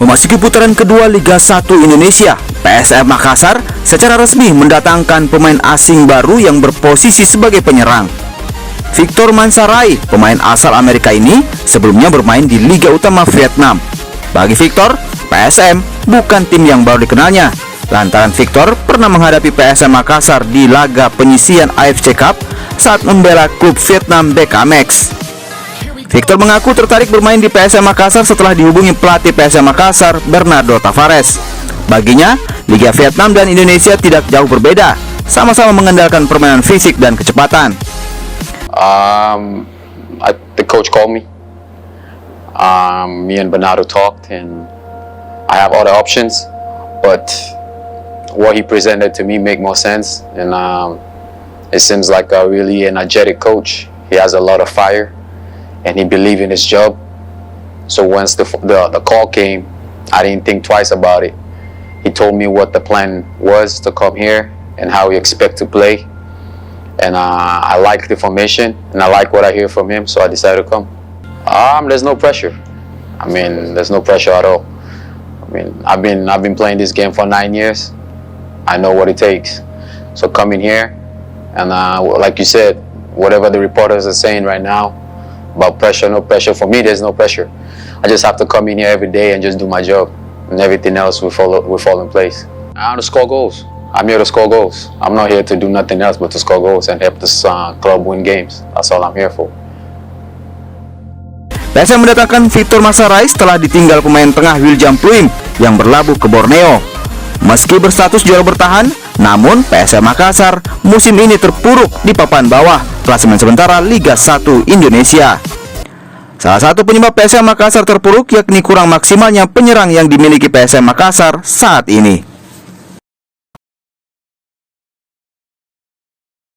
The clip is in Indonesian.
Memasuki putaran kedua Liga 1 Indonesia, PSM Makassar secara resmi mendatangkan pemain asing baru yang berposisi sebagai penyerang. Victor Mansaray, pemain asal Amerika ini sebelumnya bermain di Liga Utama Vietnam. Bagi Victor, PSM bukan tim yang baru dikenalnya, lantaran Victor pernah menghadapi PSM Makassar di laga penyisian AFC Cup saat membela klub Vietnam Bekamex. Victor mengaku tertarik bermain di PSM Makassar setelah dihubungi pelatih PSM Makassar, Bernardo Tavares. Baginya, Liga Vietnam dan Indonesia tidak jauh berbeda, sama-sama mengandalkan permainan fisik dan kecepatan. The coach called me. Me and Bernardo talked, and I have other options, but what he presented to me make more sense. And it seems like a really energetic coach. He has a lot of fire, and he believed in his job. So once the call came, I didn't think twice about it. He told me what the plan was to come here and how we expect to play. And I like the formation, and I like what I hear from him, so I decided to come. There's no pressure. I mean, there's no pressure at all. I mean, I've been playing this game for 9 years. I know what it takes. So coming here, and like you said, whatever the reporters are saying right now about pressure, no pressure. For me, there's no pressure. I just have to come in here every day and just do my job, and everything else will fall in place. I want to score goals. I'm here to score goals. I'm not here to do nothing else but to score goals and help this club win games. That's all I'm here for. PSM mendatangkan Victor Mansaray setelah ditinggal pemain tengah William Pluim yang berlabuh ke Borneo. Meski berstatus juara bertahan, namun PSM Makassar musim ini terpuruk di papan bawah klasemen sementara Liga 1 Indonesia. Salah satu penyebab PSM Makassar terpuruk yakni kurang maksimalnya penyerang yang dimiliki PSM Makassar saat ini.